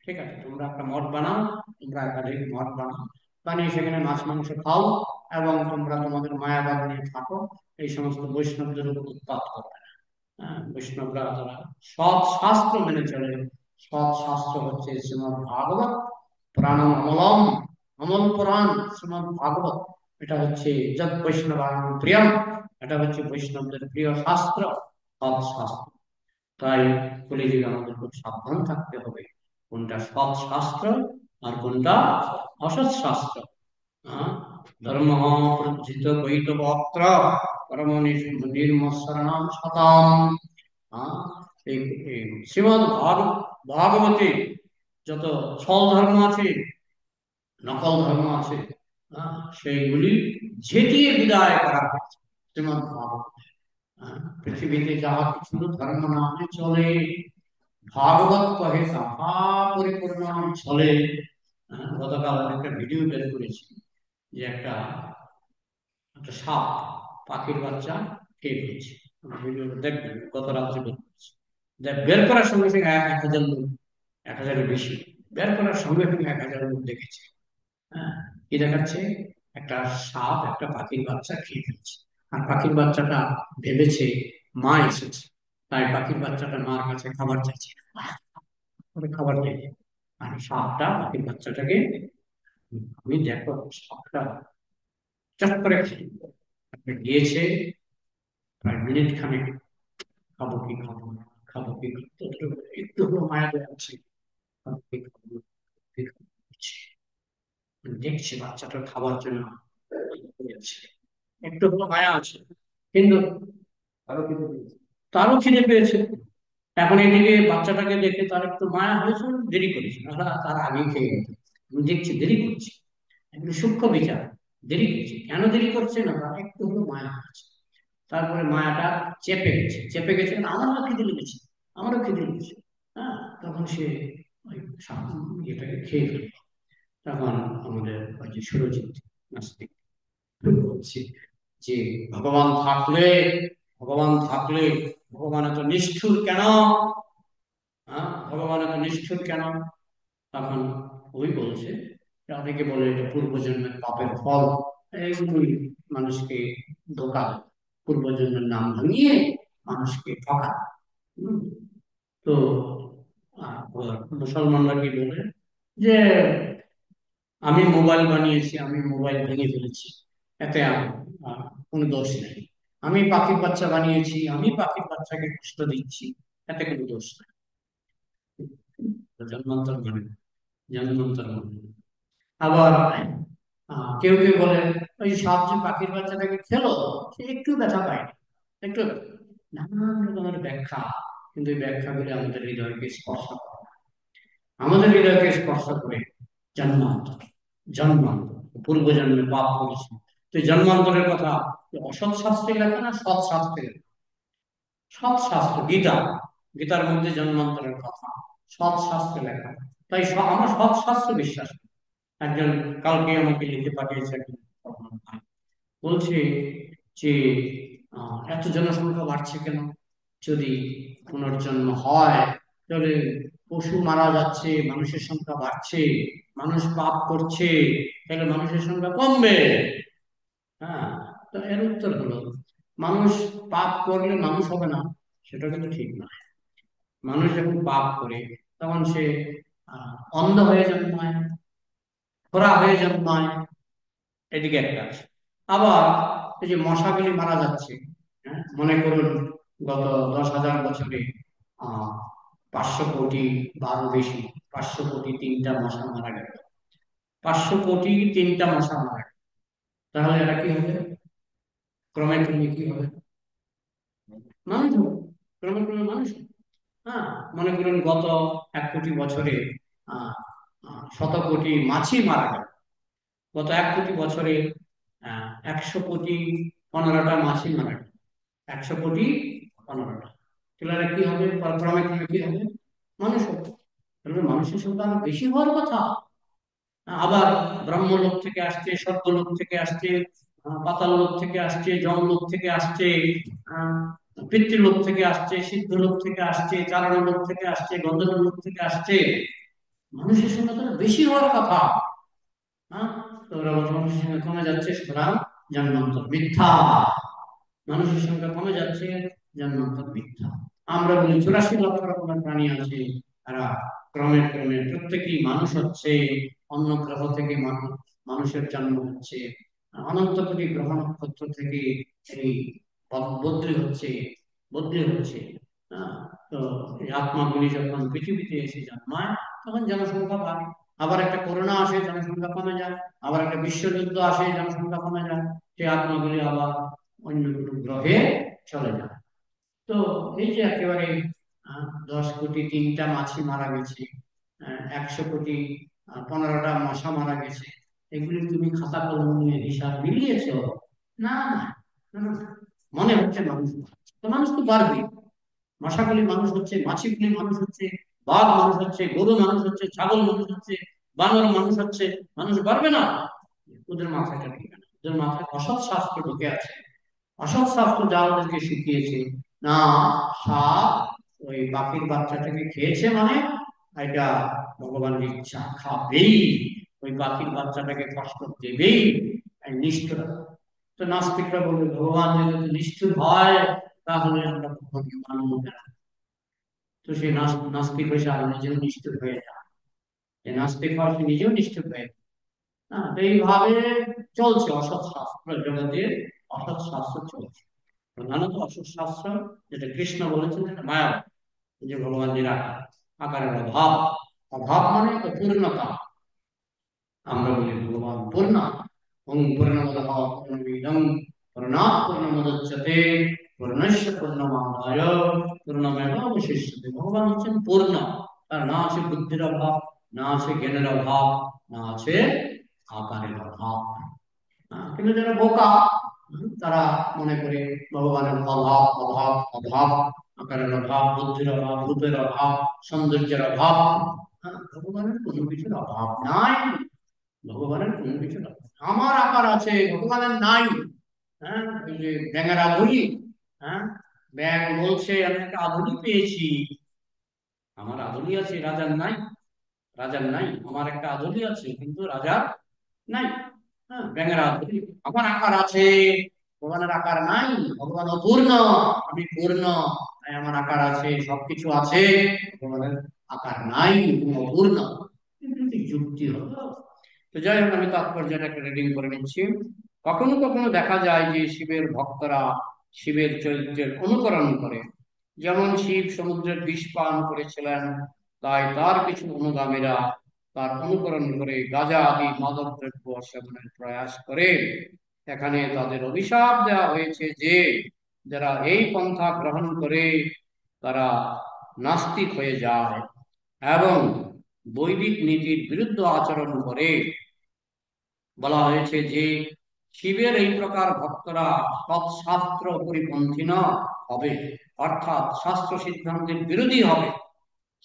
ঠিক আছে, তোমরা একটা মঠ বানাও, তোমরা একাধিক মঠ বানাও, বানিয়ে সেখানে মাছ মাংস খাও এবং তোমরা তোমাদের মায়াবাদ নিয়ে থাকো, এই সমস্ত বৈষ্ণবদের উপর উৎপাত করবে না। হ্যাঁ, বৈষ্ণবরা তারা সৎ শাস্ত্র মেনে চলে। সৎ শাস্ত্র হচ্ছে শ্রীমদ ভাগবত পুরাণম অমলম, অমল পুরাণ শ্রীমদ ভাগবত। এটা হচ্ছে যদ বৈষ্ণবানাম প্রিয়ম, এটা হচ্ছে বৈষ্ণবদের প্রিয় শাস্ত্র, সৎ শাস্ত্র। তাই কলিযুগে আমাদের খুব সাবধান থাকতে হবে কোনটা সৎ শাস্ত্র আর কোনটা অসৎ শাস্ত্র। হ্যাঁ, ধর্ম প্রচিত বৈতবক্ত্র পরম নির্মৎসরণাম শতাম। হ্যাঁ, এই এই শ্রীমদ ভাগবতে যত ছল ধর্ম আছে, নকল ধর্ম আছে, সেইগুলি ঝেঁটিয়ে বিদায় করা হয়েছে শ্রীমদ ভাগবত। পৃথিবীতে যাহা কিছু ধর্ম নামে চলে, ভাগবত কহে তাহা পরিপূর্ণ চলে। গতকাল একটা ভিডিও বের করেছি যে একটা একটা সাপ পাখির বাচ্চা খেয়ে ফেলছে। ভিডিওটা দেখবেন, গত রাত্রে বের করেছি। বের করার সঙ্গে সঙ্গে 1,000 লোক, 1,000-এর বেশি, বের করার সঙ্গে সঙ্গে 1,000 লোক দেখেছে। হ্যাঁ, কি দেখাচ্ছে? একটা সাপ একটা পাখির বাচ্চা খেয়ে ফেলছে, আর পাখির বাচ্চাটা ভেবেছে মা এসেছে, তাই পাখির বাচ্চাটা মার কাছে খাবার চাইছে, খাবার চাইছে। আর সাপটা পাখির বাচ্চাটাকে, আমি দেখো সাপটা চট করে গিয়েছে, প্রায় মিনিট খানেক খাবো কি খাবো না, খাবো কি খাবো, একটু হলো মায়া দেওয়া আছে, খাবো কি খাবো না, কি খাবো করছে। দেখছে বাচ্চাটার খাবার জন্য একটু হলো মায়া আছে, কিন্তু তারও খিদে পেয়েছে। এখন এদিকে বাচ্চাটাকে দেখে তার একটু মায়া হয়েছে, দেরি করেছে, তার আগে খেয়ে গেছে। আমি দেখছি দেরি করছে, একটু সূক্ষ্ম বিচার, দেরি করছে, কেন দেরি করছে না, তার একটু হলো মায়া আছে। তারপরে মায়াটা চেপে গেছে, চেপে গেছে, আমারও খিদে লেগেছে, আমারও খিদে লেগেছে। হ্যাঁ, তখন সে ওই এটাকে খেয়ে ফেলল। তখন আমাদের ওই যে সুরজিৎ নাস্তিক বলছে যে ভগবান থাকলে, ভগবান থাকলে ভগবান এত নিষ্ঠুর কেন? ভগবান এত নিষ্ঠুর কেন? তখন ওই বলছে, অনেকে বলে এটা পূর্বজন্মের পাপের ফল, এইগুলি মানুষকে ধোকা দেয়, পূর্বজন্মের নাম ভাঙিয়ে মানুষকে ঠকা। হম, তো মুসলমানরা কি বলে যে আমি মোবাইল বানিয়েছি, আমি মোবাইল ভেঙে ফেলেছি, এতে কোনো দোষ নেই। আমি পাখির বাচ্চা বানিয়েছি, আমি পাখির বাচ্চাকে কষ্ট দিচ্ছি, এতে কোনো দোষ নেই। জন্মান্তর মানে, জন্মান্তর মানে। আবার কেউ কেউ বলে ওই সাপ যে পাখির বাচ্চাটাকে খেলো, সে একটু ব্যথা পায়নি, একটু, নানান রকমের ব্যাখ্যা, কিন্তু এই ব্যাখ্যাগুলি আমাদের হৃদয়কে স্পর্শ করে, আমাদের হৃদয়কে স্পর্শ করে। জন্মান্তর, জন্মান্তর, পূর্বজন্মে পাপ করেছে। তো এই জন্মান্তরের কথা অসৎ শাস্ত্রে লেখা না সৎ শাস্ত্রে লেখা? সৎ শাস্ত্র গীতা, গীতার মধ্যে জন্মান্তরের কথা সৎ শাস্ত্রে লেখা। তাই আমরা সৎ শাস্ত্রে বিশ্বাস করি। একজন কালকে আমাকে লিখে পাঠিয়েছে একজন ভাই, বলছে যে এত জনসংখ্যা বাড়ছে কেন? যদি পুনর্জন্ম হয় তাহলে পশু মারা যাচ্ছে, মানুষের সংখ্যা বাড়ছে, মানুষ পাপ করছে, তাহলে মানুষের সংখ্যা কমবে। হ্যাঁ, তো এর উত্তর হলো, মানুষ পাপ করলে মানুষ হবে না, সেটা কিন্তু ঠিক নয়। মানুষ যখন পাপ করে তখন সে অন্ধ হয়ে জন্মায়, খোরা হয়ে জন্মায়, এদিকে একটা আছে। আবার এই যে মশাগুলি মারা যাচ্ছে, হ্যাঁ, মনে করুন গত 10,000 বছরে 500 কোটি বা আরো বেশি, 500 কোটি 3টা মশা মারা গেল, 500 কোটি 3টা মশা মারা গেল, তাহলে এরা কি হবে? ক্রমে ক্রমে কি হবে? মানুষ হবে, ক্রমে ক্রমে মানুষ হবে। হ্যাঁ, মনে করুন গত 1 কোটি বছরে আহ 100 কোটি মাছি মারা গেল, গত 1 কোটি বছরে 100 কোটি 15টা মাছি মারা গেল, 100 কোটি 15টা, তাহলে কি হবে? ক্রমে ক্রমে কি হবে? মানুষ হবে। তাহলে মানুষের সংখ্যা আরো বেশি হওয়ার কথা। আবার ব্রহ্মলোক থেকে আসছে, স্বর্গলোক থেকে আসছে, পাতাল লোক থেকে আসছে, যমলোক থেকে আসছে, আহ পিতৃলোক থেকে আসছে, সিদ্ধলোক থেকে আসছে, চারণলোক থেকে আসছে, গন্ধর্বলোক থেকে আসছে। মানুষের সংখ্যা তো বেশি হওয়ার কথা। হ্যাঁ, তো ওরা বলছে মানুষের সংখ্যা কমে যাচ্ছে, সুতরাং জন্মান্তর মিথ্যা। মানুষের সংখ্যা কমে যাচ্ছে, জন্মান্তর মিথ্যা। আমরা বলি 84 লক্ষ রকমের প্রাণী আছে, তারা ক্রমে ক্রমে প্রত্যেকেই মানুষ হচ্ছে, অন্য গ্রহ থেকে মানুষের জন্ম হচ্ছে, অনন্ত কোটি গ্রহ নক্ষত্র থেকে এই বদলি হচ্ছে, বদলি হচ্ছে। হ্যাঁ, তো এই আত্মাগুলি যখন পৃথিবীতে এসে জন্মায়, তখন জনসংখ্যা বাড়ে। আবার একটা করোনা আসে, জনসংখ্যা কমে যায়। আবার একটা বিশ্বযুদ্ধ আসে, জনসংখ্যা কমে যায়। সেই আত্মাগুলি আবার অন্য কোনো গ্রহে চলে যায়। তো এই যে একেবারে 10 কোটি 3টা মাছি মারা গেছে, 100 কোটি 15টা মশা মারা গেছে, এগুলি তুমি খাতা কলম নিয়ে হিসাব মিলিয়েছো? না, না, না, না। মনে হচ্ছে মানুষ, তো মানুষ তো পারবে। মশাগুলি মানুষ হচ্ছে, মাছিগুলি মানুষ হচ্ছে, বাঘ মানুষ হচ্ছে, গরু মানুষ হচ্ছে, ছাগল মানুষ হচ্ছে, বানর মানুষ হচ্ছে, মানুষ পারবে না? ওদের মাথাটা ঠিক আছে, ওদের মাথায় অসৎ শাস্ত্র ঢুকে আছে। অসৎ শাস্ত্র যা ওদেরকে শিখিয়েছে, না, সাপ ওই পাখির বাচ্চাটাকে খেয়েছে মানে এটা ভগবানের ইচ্ছা, খাবেই, ওই পাখির বাচ্চাটাকে কষ্ট দেবেই, এই নিষ্ঠুর। তো নাস্তিকরা বলবে ভগবান যদি নিষ্ঠুর হয়, তাহলে আমরা ভগবানকে মানব কেন? তো সেই নাস্তিক হয়েছে আর নিজেও নিষ্ঠুর হয়ে যায়। যে নাস্তিক হয় সে নিজেও নিষ্ঠুর হয়ে যায়। হ্যাঁ, তো এইভাবে চলছে অসৎ শাস্ত্র জগতে, অসৎ শাস্ত্র চলছে। প্রধানত অসৎ শাস্ত্র, যেটা কৃষ্ণ বলেছেন, যেটা মায়া, যে ভগবান নিরাকার, আকারের অভাব। অভাব মানে অপূর্ণতা। আমরা বলি ভগবান পূর্ণ, ওং পূর্ণমদঃ পূর্ণমিদং পূর্ণাৎ পূর্ণমুদচ্যতে পূর্ণস্য পূর্ণমাদায় পূর্ণমেবাবশিষ্যতে। ভগবান হচ্ছেন পূর্ণ। তার না আছে বুদ্ধির অভাব, না আছে জ্ঞানের অভাব, না আছে আকারের অভাব। কিন্তু যারা বোকা, তারা মনে করে ভগবানের অভাব, অভাব, অভাব, আকারের অভাব, বুদ্ধির অভাব, রূপের অভাব, সৌন্দর্যের অভাব। ভগবানের কোনো কিছুর অভাব নাই। ভগবানের কোনো কিছু অভাব, আমার আকার আছে, ভগবানের নাই। হ্যাঁ, ওই যে ব্যাঙের আধুলি। হ্যাঁ, ব্যাঙ বলছে আমি একটা আধুলি পেয়েছি, আমার আধুলি আছে, রাজার নাই। রাজার নাই, আমার একটা আধুলি আছে, কিন্তু রাজার নাই। হ্যাঁ, ব্যাঙের আধুলি। আমার আকার আছে, ভগবানের আকার নাই। ভগবান অপূর্ণ, আমি পূর্ণ, তাই আমার আকার আছে, সবকিছু আছে, ভগবানের আকার নাই, তিনি অপূর্ণ। কিন্তু কি যুক্তি হলো? তো যাই হোক, আমি তাৎপর্যটা একটা রিডিং করে নিচ্ছি। কখনো কখনো দেখা যায় যে শিবের ভক্তরা শিবের চরিত্রের অনুকরণ করে। যেমন শিব সমুদ্রের বিষ পান করেছিলেন, তাই তার কিছু অনুগামীরা তার অনুকরণ করে গাঁজা আদি মাদক দ্রব্য সেবনের প্রয়াস করে। এখানে তাদের অভিশাপ দেওয়া হয়েছে যে যারা এই পন্থা গ্রহণ করে তারা নাস্তিক হয়ে যায় এবং বৈদিক নীতির বিরুদ্ধ আচরণ করে। বলা হয়েছে যে শিবের এই প্রকার ভক্তরা সৎশাস্ত্র পরিপন্থী না হবে, অর্থাৎ শাস্ত্র সিদ্ধান্তের বিরোধী হবে।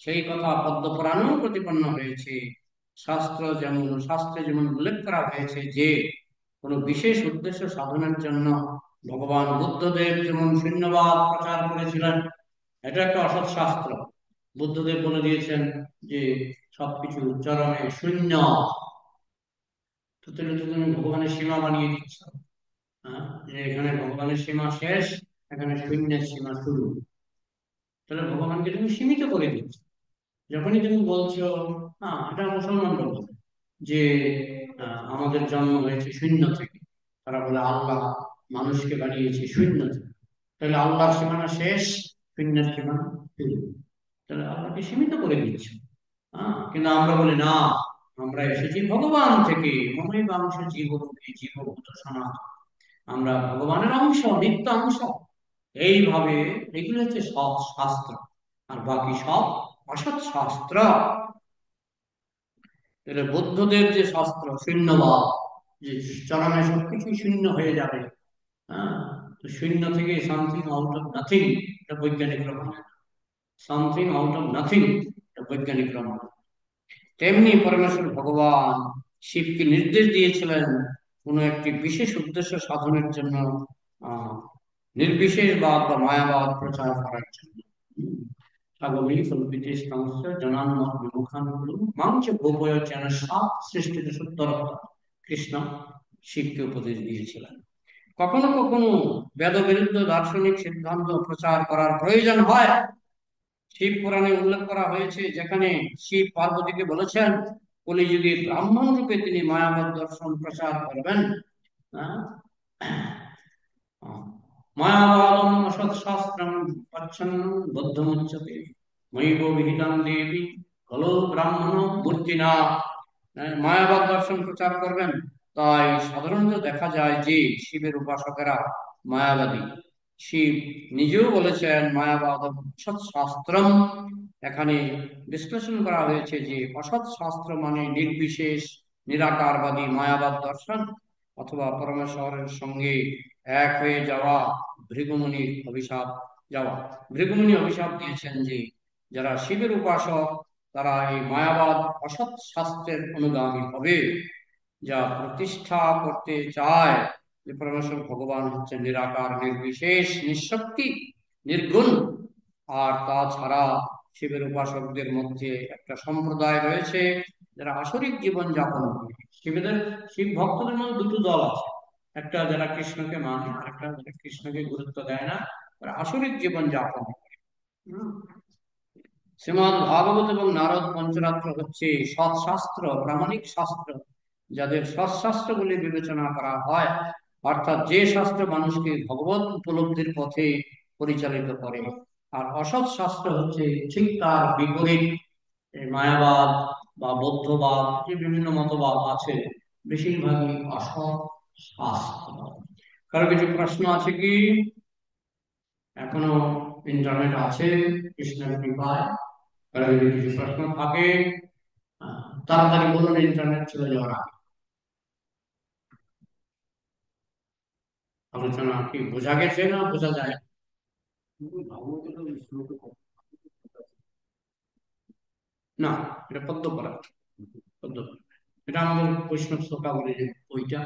সেই কথা পদ্মপুরাণেও প্রতিপন্ন হয়েছে। শাস্ত্রে যেমন উল্লেখ করা হয়েছে যে কোনো বিশেষ উদ্দেশ্য সাধনের জন্য ভগবান বুদ্ধদেব যেমন শূন্যবাদ প্রচার করেছিলেন, এটা একটা অসৎ শাস্ত্র। বুদ্ধদেব বলে দিয়েছেন যে সবকিছু চরমে শূন্য। তো তাহলে তো তুমি ভগবানের সীমা বানিয়ে দিচ্ছ। হ্যাঁ, যে এখানে ভগবানের সীমা শেষ, এখানে শূন্যের সীমা শুরু। তাহলে ভগবানকে তুমি সীমিত করে দিচ্ছ। যখনই তুমি বলছো, হ্যাঁ, এটা মুসলমানরা বলে যে আমাদের জন্ম হয়েছে শূন্য থেকে, তারা বলে আল্লাহ মানুষকে বানিয়েছে শূন্য থেকে। তাহলে আল্লাহর সীমানা শেষ, শূন্যের সীমানা শুরু। তাহলে আল্লাহকে সীমিত করে দিচ্ছ। হ্যাঁ, কিন্তু আমরা বলি না, আমরা এসেছি ভগবান থেকে, মমই বাংশ জীবরূপী জীবভূত সনাতন। আমরা ভগবানের অংশ, নিত্য অংশ। এইভাবে এগুলো হচ্ছে সৎ শাস্ত্র, আর বাকি সব অসৎ শাস্ত্র। তাহলে বৌদ্ধদের যে শাস্ত্র শূন্যবাদ, যে চরমে সবকিছু শূন্য হয়ে যাবে। হ্যাঁ, তো শূন্য থেকে সামথিং আউট অফ নাথিং, এটা বৈজ্ঞানিকরা বলে। সামথিং আউট অফ নাথিং, এটা বৈজ্ঞানিকরা বলে। তেমনি পরমেশ্বর ভগবান শিবকে নির্দেশ দিয়েছিলেন কোনো একটি বিশেষ উদ্দেশ্য সাধনের জন্য, আহ নির্বিশেষবাদ বা মায়াবাদ প্রচার করার জন্য। আগমী কল্পিতে স্তংশ জনান্মত বিমুখান গুরু মাংস গোপয় চেন সাত সৃষ্টিতে সত্তরতা কৃষ্ণ শিবকে উপদেশ দিয়েছিলেন। কখনো কখনো বেদবিরুদ্ধ দার্শনিক সিদ্ধান্ত প্রচার করার প্রয়োজন হয়। শিব পুরাণে উল্লেখ করা হয়েছে, যেখানে শিব পার্বতীকে বলেছেন কলিযুগে ব্রাহ্মণ রূপে তিনি মায়াবাদ দর্শন প্রচার করবেন। হ্যাঁ? মায়াবাদম অসৎশাস্ত্রম পচ্ছন্নম বদ্ধমুচ্যতে ময়িব বিহিতাম দেবী খলো ব্রাহ্মণ মূর্তিনা। মায়াবাদ দর্শন প্রচার করবেন। তাই সাধারণত দেখা যায় যে শিবের উপাসকেরা মায়াবাদী। শিব নিজেও বলেছেন মায়াবাদ অসৎ শাস্ত্রম। এখানে বিশ্লেষণ করা হয়েছে যে অসৎ শাস্ত্র মানে নির্বিশেষ নিরাকারবাদী মায়াবাদ দর্শন, অথবা পরমেশ্বরের সঙ্গে এক হয়ে যাওয়া, ভৃগুমুনির অভিশাপ যাওয়া। ভৃগুমুনি অভিশাপ দিয়েছেন যে যারা শিবের উপাসক তারা এই মায়াবাদ অসৎ শাস্ত্রের অনুগামী হবে, যা প্রতিষ্ঠা করতে চায় যে পরমেশ্বর ভগবান হচ্ছে নিরাকার, নির্বিশেষ, নিঃশক্তি, নির্গুণ। আর তাছাড়া শিবের উপাসকদের মধ্যে একটা সম্প্রদায় রয়েছে যারা আসরিক জীবন যাপন করে। শিব ভক্তদের মধ্যে দুটো দল আছে, একটা যারা কৃষ্ণকে মানে আর একটা যারা কৃষ্ণকে গুরুত্ব দেয় না, তারা আসরিক জীবন যাপন করে। হুম। শ্রীমদ্ ভাগবত এবং নারদ পঞ্চরাত্র হচ্ছে সৎশাস্ত্র, প্রামাণিক শাস্ত্র, যাদের সৎশাস্ত্র বলে বিবেচনা করা হয়, অর্থাৎ যে শাস্ত্র মানুষকে ভগবত উপলব্ধির পথে পরিচালিত করে। আর অসৎ শাস্ত্র হচ্ছে ঠিক তার বিপরীত। এই মায়াবাদ বা বৌদ্ধবাদ, যে বিভিন্ন মতবাদ আছে, বেশিরভাগই অসৎ শাস্ত্র। কারো কিছু প্রশ্ন আছে কি? এখনো ইন্টারনেট আছে কৃষ্ণের কৃপায়। কারো যদি কিছু প্রশ্ন থাকে তাড়াতাড়ি বলুন, ইন্টারনেট চলে যাওয়ার আগে। আলোচনা কি বোঝা গেছে না বোঝা যায়? না, এটা পদ্মপাড়া। পদ্মপাড়া, এটা আমাদের বৈষ্ণব শ্লোকাবলী যে বইটা,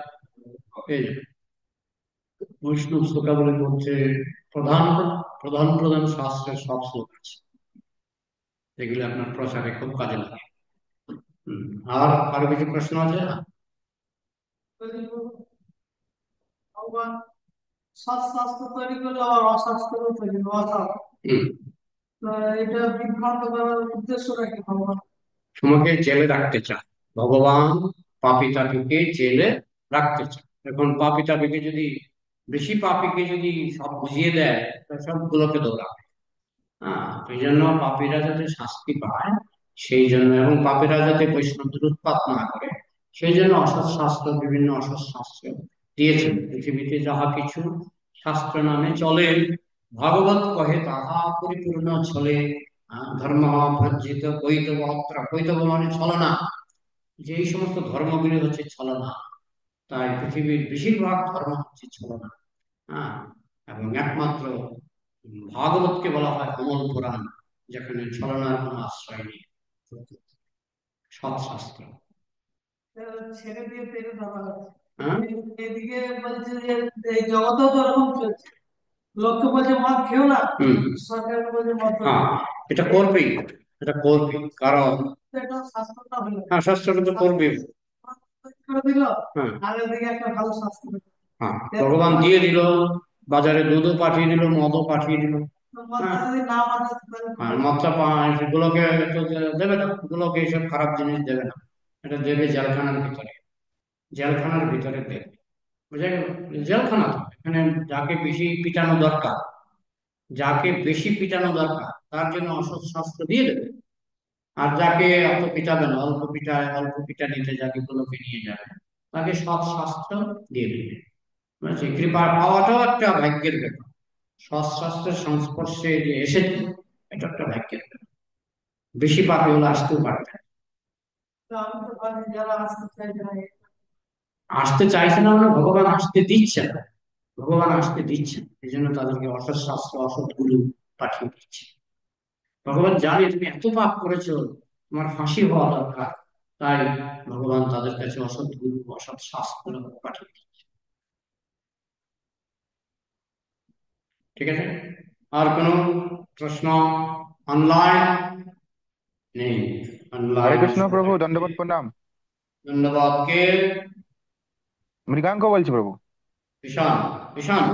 এই যে বৈষ্ণব শ্লোকাবলী বলছে প্রধান প্রধান প্রধান শাস্ত্রের সব শ্লোক আছে, এগুলো আপনার প্রচারে খুব কাজে লাগে। আর আরো কিছু প্রশ্ন আছে? ভগবান সৎ শাস্ত্র তৈরি করলো আর অশাস্ত্র তৈরি করলো, অসৎ। তো এটা বিভ্রান্ত করার উদ্দেশ্যটা কি ভগবান? তোমাকে জেলে রাখতে চায় ভগবান, পাপী তাপীকে জেলে রাখতে চায়। এখন পাপী তাপীকে যদি, বেশি পাপীকে যদি সব বুঝিয়ে দেয়, তো সবগুলোকে দৌড়াবে। হ্যাঁ, এই জন্য পাপীরা যাতে শাস্তি পায়, সেই জন্য, এবং পাপীরা যাতে বৈষ্ণবদের উৎপাত না করে, সেই জন্য অসৎ শাস্ত্র, বিভিন্ন অসৎ শাস্ত্র দিয়েছেন। পৃথিবীতে যাহা কিছু শাস্ত্র নামে চলে, ভাগবত কহে তাহা পরিপূর্ণ চলে। ধর্ম ভজ্জিত কৈতব অত্র, কৈতব মানে ছলনা, যে এই সমস্ত ধর্মগুলি হচ্ছে ছলনা। তাই পৃথিবীর বেশিরভাগ ধর্ম হচ্ছে ছলনা। হ্যাঁ, এবং একমাত্র ভাগবতকে বলা হয় অমল পুরাণ, যেখানে ছলনার কোনো আশ্রয় নেই, সৎশাস্ত্র। ছেড়ে দিয়ে পেরে দেওয়া হচ্ছে। হ্যাঁ, এদিকে বলছে যে এই জগতেও তো এরকম চলছে, লোককে বলছে মদ খেও না, সরকার বলছে মদ খেও না। হ্যাঁ, এটা করবেই, এটা করবে, কারণ এটা শাস্ত্রটা হলো, হ্যাঁ শাস্ত্রটা তো করবে। করে দিল, হ্যাঁ, আর এদিকে একটা ভালো শাস্ত্র, হ্যাঁ ভগবান দিয়ে দিল, বাজারে দুধও পাঠিয়ে দিল, মদও পাঠিয়ে দিল। আর মদটা সেগুলোকে তো দেবে না, ওগুলোকে এইসব খারাপ জিনিস দেবে না, এটা দেবে জেলখানার ভিতরে, জেলখানার ভিতরে দেবে। বুঝা গেল? জেলখানা তো, এখানে যাকে বেশি পিটানো দরকার, যাকে বেশি পিটানো দরকার তার জন্য অসৎ শাস্ত্র দিয়ে দেবে। আর যাকে অত পিটাবে না, অল্প পিটায়, অল্প পিটা নিতে যাকে গুলোকে নিয়ে যাবে, তাকে সৎ শাস্ত্র দিয়ে দেবে। বুঝেছি? কৃপা পাওয়াটাও একটা ভাগ্যের ব্যাপার। সৎ শাস্ত্রের সংস্পর্শে যে এসেছে, এটা একটা ভাগ্যের ব্যাপার। বেশি পাপে হলে আসতেও পারবে না। আসতে চাইছে না মানে ভগবান আসতে দিচ্ছে না, ভগবান আসতে দিচ্ছেন, এই জন্য তাদেরকে অসৎ শাস্ত্র, অসৎ গুরু পাঠিয়ে দিচ্ছে। ভগবান জানে তুমি এত পাপ করেছো, তোমার ফাঁসি হওয়া দরকার, তাই ভগবান তাদের কাছে অসৎ গুরু, অসৎ শাস্ত্র পাঠিয়ে দিচ্ছে। ঠিক আছে? আর কোনো প্রশ্ন ऑनलाइन नहीं, हरे ऑनलाइन कृष्ण प्रभु, दंडवत प्रणाम। धन्यवाद के মৃগাঙ্ক বলছি প্রভু। ईशान ईशान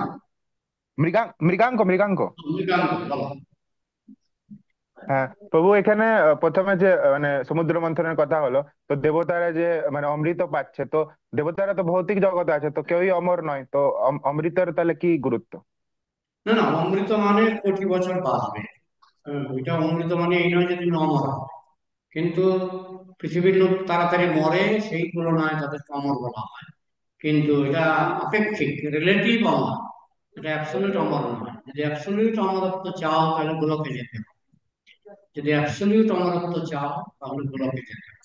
মৃগাঙ্ক মৃগাঙ্ক। बोलो। হ্যাঁ প্রভু, এখানে প্রথমে যে মানে সমুদ্র মন্থনের কথা হলো, তো দেবতারা যে মানে অমৃত পাচ্ছে, তো দেবতারা তো ভৌতিক জগতে আছে, তো কেউই অমর নয়, তো অমৃতের তাহলে কি গুরুত্ব? না না, অমৃত মানে কোটি বছর বাঁচবে। ওইটা অমৃত মানে এই নয় যে তুমি অমর হবে। কিন্তু পৃথিবীর লোক তাড়াতাড়ি মরে, সেই তুলনায় তাদেরকে অমর বলা হয়। কিন্তু এটা আপেক্ষিক, রিলেটিভ অমর। এটা অ্যাবসলিউট অমর নয়। যদি অ্যাবসলিউট অমরত্ব চাও তাহলে গোলকে যেতে হবে। যদি অ্যাবসলিউট অমরত্ব চাও তাহলে গোলকে যেতে হবে।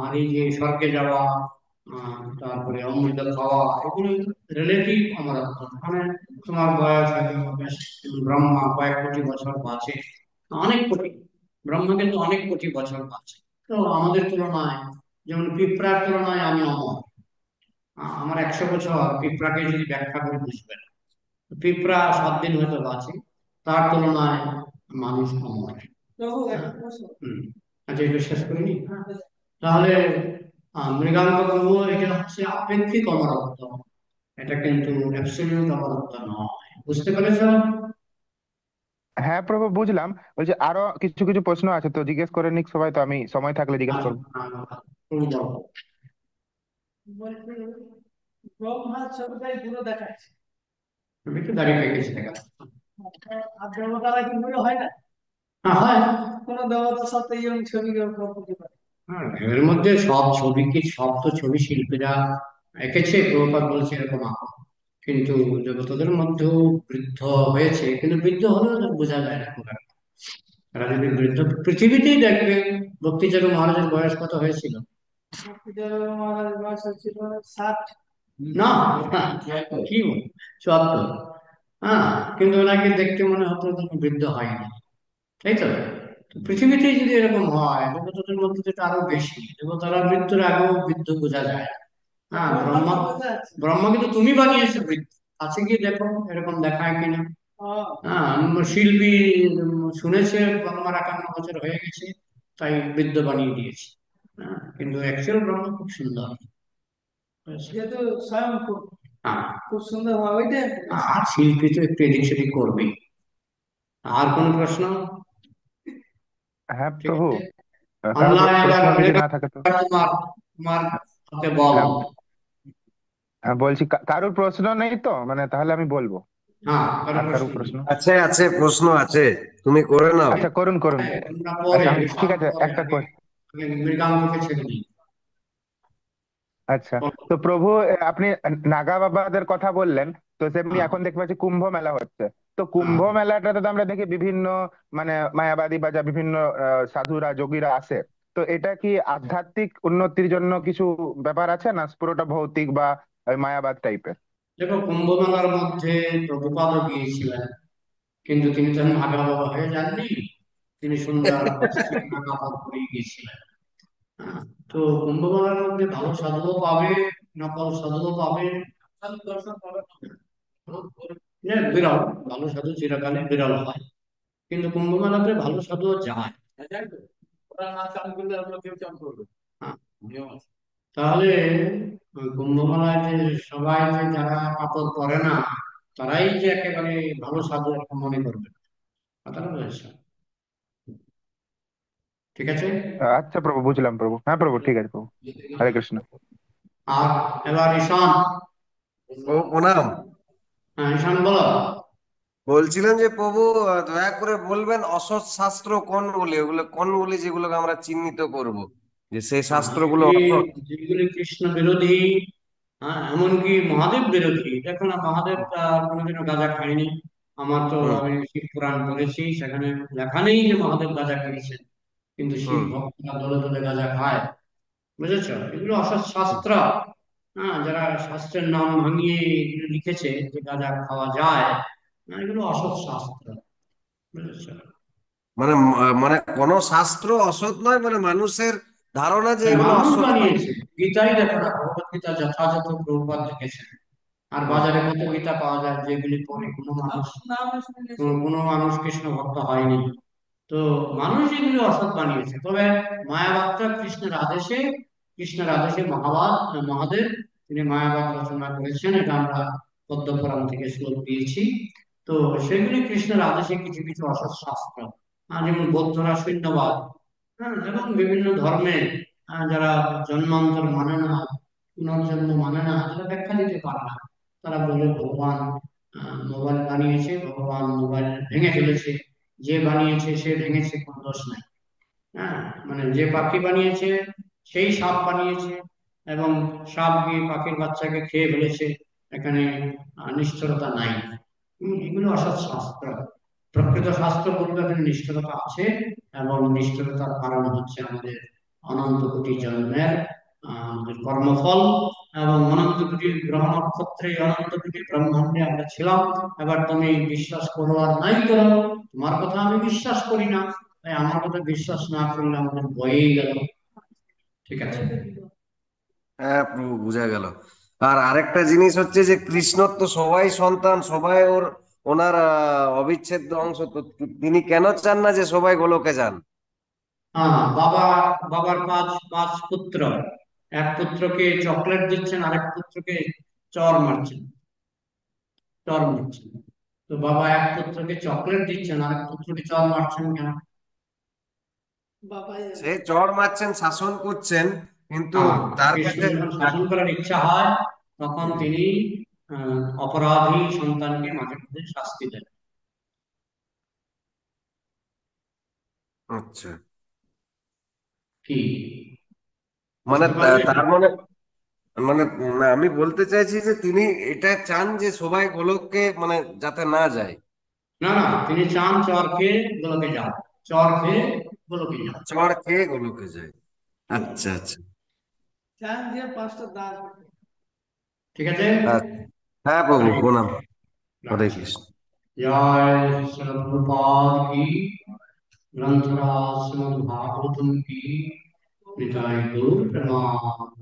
আর এই যে স্বর্গে যাওয়া, তারপরে অমৃত খাওয়া, এগুলো রিলেটিভ অমরত্ব। মানে তোমার বয়স হয়তো বেশ, ব্রহ্মা কয়েক কোটি বছর বাঁচে, অনেক কোটি, ব্রহ্মা কিন্তু অনেক কোটি বছর বাঁচে। তো আমাদের তুলনায়, যেমন পিঁপড়ার তুলনায় আমি অমর। আমার 100 বছর, পিঁপড়াকে যদি ব্যাখ্যা করে বুঝবেন, পিঁপড়া 7 দিন হয়তো বাঁচে, তার তুলনায় মানুষ অমর। হুম। আচ্ছা, এটা শেষ করিনি। তাহলে মৃগাঙ্ক প্রভু, এটা হচ্ছে আপেক্ষিক অমরত্ব, এটা কিন্তু অ্যাবসলিউট অমরত্ব নয়। বুঝতে পেরেছ? হ্যাঁ প্রভু, বুঝলাম। বলছি আরো কিছু কিছু প্রশ্ন আছে, তো জিজ্ঞেস করে নিক সবাই, তো আমি সময় থাকলে জিজ্ঞেস আচ্ছা, করবো। তুমি বলো। ব্রহ্মা ছবিটাই পুরো দেখাচ্ছে। তুমি একটু দাঁড়িয়ে পেয়ে দেখা। আর দেবতারা কি পুরো হয় না? হ্যাঁ, হয়। কোন দেবতার সাথে এরকম ছবি কেউ করতে পারে? হ্যাঁ, এর মধ্যে সব ছবি কি, সব তো ছবি শিল্পীরা এঁকেছে, প্রভুপাদ বলছে এরকম আঁকো। কিন্তু দেবতাদের মধ্যেও বৃদ্ধ হয়েছে, কিন্তু বৃদ্ধ হলেও তো বোঝা যায় না খুব একটা। তারা যদি বৃদ্ধ, পৃথিবীতেই দেখবে, ভক্তিচরণ মহারাজের বয়স কত হয়েছিল? ভক্তিচরণ মহারাজের বয়স হচ্ছিল 60। না, কি বল, 74। হ্যাঁ, কিন্তু ওনাকে দেখতে মনে হতো তিনি বৃদ্ধ হয়নি, তাই তো? তো পৃথিবীতেই যদি এরকম হয়, দেবতাদের মধ্যে তো এটা আরো বেশি। দেবতারা মৃত্যুর আগেও বৃদ্ধ বোঝা যায়। হ্যাঁ, ব্রহ্মা, ব্রহ্মা কিন্তু তুমি বানিয়েছো বৃদ্ধ। কাছে গিয়ে দেখো এরকম দেখায় কিনা। হ্যাঁ, শিল্পী শুনেছে ব্রহ্মার 51 বছর হয়ে গেছে, তাই বৃদ্ধ বানিয়ে দিয়েছে। হ্যাঁ, কিন্তু অ্যাকচুয়াল ব্রহ্মা খুব সুন্দর। যেহেতু স্বয়ং খুব, হ্যাঁ, খুব সুন্দর হয় ওইটা। আর শিল্পী তো একটু এদিক সেদিক করবেই। আর কোন প্রশ্ন? হ্যাঁ ঠিক প্রভু, আছে। কারো অনলাইন এবার প্রশ্ন যদি না থাকে তো। তোমার তোমার হাতে বল। হ্যাঁ, হ্যাঁ, বলছি কারোর প্রশ্ন নেই তো, মানে তাহলে আমি বলবো। হ্যাঁ, কারো আর কারো প্রশ্ন নেই। প্রশ্ন? আছে আছে, প্রশ্ন আছে, তুমি করে নাও। আচ্ছা, করুন করুন। তোমরা পরে, আচ্ছা, আমি ঠিক ঈশান আছে, পরে, একটা আগে আগে মৃগাঙ্ককে ছেড়ে দিই। আচ্ছা। তো প্রভু, আপনি নাগা বাবাদের কথা বললেন, তো তেমনি হ্যাঁ, এখন দেখতে পাচ্ছি কুম্ভ মেলা হচ্ছে। তো হ্যাঁ। কুম্ভ মেলাটাতে তো আমরা দেখি বিভিন্ন মানে মায়াবাদী বা যা বিভিন্ন সাধুরা যোগীরা আসে। তো এটা কি আধ্যাত্মিক উন্নতির জন্য কিছু ব্যাপার আছে, না পুরোটা ভৌতিক বা ওই মায়াবাদ টাইপের? দেখো, কুম্ভ মেলার মধ্যে প্রভুপাদও গিয়েছিলেন, কিন্তু তিনি তখন আগা বাবা হয়ে যাননি। তিনি সুন্দর পশ্চিম নাগা কাপড় পরে গিয়েছিলেন। হ্যাঁ, তো কুম্ভ মেলার মধ্যে ভালো সাধুও পাবে, নকল সাধুও পাবে। সাধু দর্শন পাবে না। হ্যাঁ, বিরল। ভালো সাধু চিরকালে বিরল হয়, কিন্তু কুম্ভ মেলাতে ভালো সাধুও যায়। যায় তো? ওরা না চান করলে আমরা কেউ চান করবে? হ্যাঁ, নিয়ম আছে। তাহলে ওই কুম্ভ মেলায় যে সবাই যে যারা কাপড় পরে না, তারাই যে একেবারে ভালো সাধু এরকম মনে করবে, কথাটা বলেছে। ঠিক আছে। আচ্ছা প্রভু, বুঝলাম প্রভু। হ্যাঁ প্রভু, ঠিক আছে প্রভু। হরে কৃষ্ণ। আর এবার ঈশান। ও প্রণাম। হ্যাঁ, ঈশান বলো। বলছিলাম যে প্রভু, দয়া করে বলবেন অসৎ শাস্ত্র কোনগুলি, ওগুলো কোনগুলি যেগুলোকে আমরা চিহ্নিত করব, যে সেই শাস্ত্রগুলো যেগুলি, অসৎ। যেগুলি কৃষ্ণ বিরোধী, হ্যাঁ, এমনকি মহাদেব বিরোধী। দেখো না, মহাদেব কোনোদিনও গাঁজা খায়নি। আমার তো, হুম আমি শিব পুরাণ পড়েছি, সেখানে লেখা নেই যে মহাদেব গাঁজা খেয়েছেন। কিন্তু শিব হুম ভক্তরা দলে দলে গাঁজা খায়। বুঝেছ? এগুলো অসৎ হুম। শাস্ত্র। হ্যাঁ, যারা শাস্ত্রের নাম ভাঙিয়ে এগুলো লিখেছে যে গাঁজা খাওয়া যায়, এগুলো অসৎ শাস্ত্র। বুঝেছ? মানে মানে কোন শাস্ত্র অসৎ নয়, মানে মানুষের ধারণা যে হ্যাঁ, এগুলো মানুষ অসৎ শাস্ত্র। বানিয়েছে। গীতাই দেখো না, ভগবত গীতা যথাযথ প্রভুপাদ লিখেছেন। আর হুম বাজারে কত গীতা পাওয়া যায় যেগুলি পড়ে কোনো মানুষ, কোনো মানুষ কৃষ্ণ ভক্ত হয়নি। তো মানুষ এগুলি অসৎ বানিয়েছে, তবে মায়াবাদটা কৃষ্ণের আদেশে মহাদেব তিনি মায়াবাদ রচনা করেছেন, এটা আমরা পদ্ম পুরাণ থেকে শ্লোক দিয়েছি। তো সেগুলি কৃষ্ণের আদেশে কিছু কিছু অসৎ শাস্ত্র, যেমন বৌদ্ধরা শূন্যবাদ, হ্যাঁ, এবং বিভিন্ন ধর্মে যারা জন্মান্তর মানে না, পুনর্জন্ম মানে না, যারা ব্যাখ্যা দিতে পারে না, তারা বলে ভগবান মোবাইল বানিয়েছে, ভগবান মোবাইল ভেঙে ফেলেছে, যে বানিয়েছে সে ভেঙেছে, কোনো দোষ নাই। হ্যাঁ, মানে যে পাখি বানিয়েছে সেই সাপ বানিয়েছে, এবং সাপ গিয়ে পাখির বাচ্চাকে খেয়ে ফেলেছে, এখানে নিষ্ঠুরতা নাই। এগুলো অসৎ শাস্ত্র। প্রকৃত শাস্ত্র বলতে এখানে নিষ্ঠুরতা আছে, এবং নিষ্ঠুরতার কারণ হচ্ছে আমাদের অনন্ত কোটি জন্মের আমাদের কর্মফল, এবং অনন্ত কোটি গ্রহ নক্ষত্রে, অনন্ত কোটি ব্রহ্মাণ্ডে আমরা ছিলাম। এবার তুমি বিশ্বাস করো আর নাই করো, তোমার কথা আমি বিশ্বাস করি না, তাই আমার কথা বিশ্বাস না করলে আমাদের বয়েই গেল। ঠিক আছে। হ্যাঁ প্রভু, বোঝা গেল। আর আরেকটা জিনিস হচ্ছে যে কৃষ্ণর তো সবাই সন্তান, সবাই ওনার অবিচ্ছেদ্য অংশ, তো তিনি কেন চান না যে সবাই গোলকে যান? হ্যাঁ, বাবার পাঁচ পাঁচ পুত্র, এক পুত্রকে চকলেট দিচ্ছেন, আরেক পুত্রকে চর মারছেন, চর মারছেন। তো বাবা এক পুত্রকে চকলেট দিচ্ছেন, আরেক পুত্রকে চর মারছেন কেন? সে চড় মারছেন, শাসন করছেন, কিন্তু হ্যাঁ, তার কৃষ্ণ কাছে যখন শাসন করার ইচ্ছা হয়, তখন তিনি অপরাধী সন্তানকে মাঝে মাঝে শাস্তি দেন। আচ্ছা, কি মানে বুঝতে পারলেন? তার মানে, মানে না, আমি বলতে চাইছি যে তিনি এটা চান যে সবাই গোলককে মানে যাতে না যায়। না না, তিনি চান চর খেয়ে গোলকে যাও, চর খেয়ে গোলকে যাও। চড় খেয়ে গোলকে যায়। আচ্ছা আচ্ছা। ঠিক আছে। আচ্ছা। হ্যাঁ প্রভু, হরে প্রণাম। হরে রাখছি। কৃষ্ণ। জয় শ্রী প্রভুপাদ কি, গ্রন্থরাজ শ্রীমদ্ ভাগবতম কি, নিতাই গৌর প্রেমানন্দ।